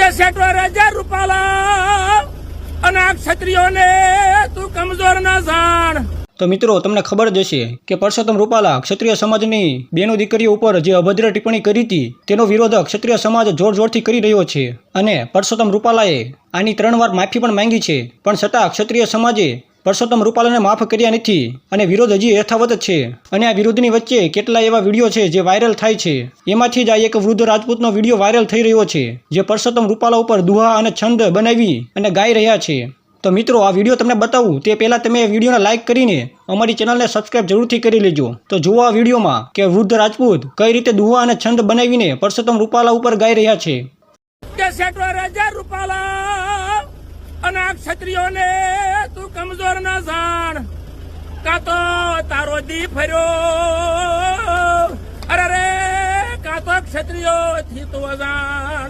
કે સેટો રાજા રૂપાલા અને ક્ષત્રિયોને તું કમજોર ના જાણ। તો મિત્રો તમને ખબર જ હશે કે પરસોત્તમ રૂપાલા ક્ષત્રિય સમાજની બેનો દીકરીઓ ઉપર જે અભદ્ર ટિપ્પણી કરી હતી તેનો વિરોધ ક્ષત્રિય સમાજ જોરથી કરી રહ્યો છે અને પરસોત્તમ રૂપાલાએ આની 3 વાર માફી પણ માંગી છે, પણ છતાં ક્ષત્રિય સમાજે પરસોત્તમ રૂપાલાને માફ કર્યા નથી અને વિરોધ હજી યથાવત છે। અને આ વિરોધની વચ્ચે કેટલા એવા વિડીયો છે જે વાયરલ થાય છે। એમાંથી જ આ એક વૃદ્ધ રાજપૂતનો વિડીયો વાયરલ થઈ રહ્યો છે જે પરસોત્તમ રૂપાલા ઉપર દુહા અને છંદ બનાવી અને ગાઈ રહ્યા છે। તો મિત્રો આ વિડીયો તમને બતાવું તે પહેલાં તમે વિડીયોને લાઇક કરીને અમારી ચેનલને સબસ્ક્રાઇબ જરૂરથી કરી લેજો। તો જુઓ આ વિડીયોમાં કે વૃદ્ધ રાજપૂત કઈ રીતે દુહા અને છંદ બનાવીને પરસોત્તમ રૂપાલા ઉપર ગાઈ રહ્યા છે। કે સેટો રાજા રૂપાલા અને ક્ષત્રિયોને તું કમજોર ના જાણ। કા તો તારો દી ફર્યો અરે રે કા તો ક્ષત્રિયો થી તું અજાણ।